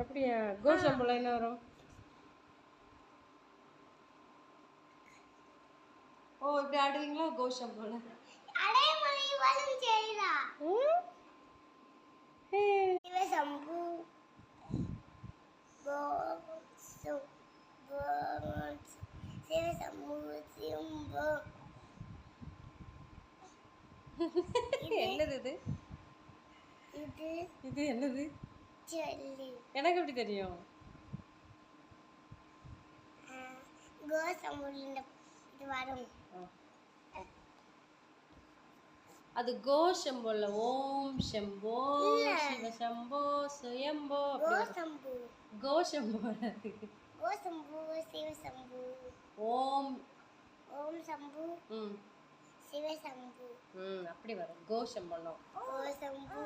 அப்படியா? கோஷம்புல என்ன வரும்? ஓ இப்படி ஆடுவீங்களா கோஷம்புல? சிவசம்பு என்னது இது? இது என்னது? எனக்கு எப்படி தெரியும்? அது கோஷம்போல. ஓம் சம்போ சிவசம்போ சுயம்போ கோஷம்போல. ஓம் ஓம் சம்பு ம் சிவசம்பு ம் அப்படி வரும் கோஷம் பண்ணோம். ஓ சம்பு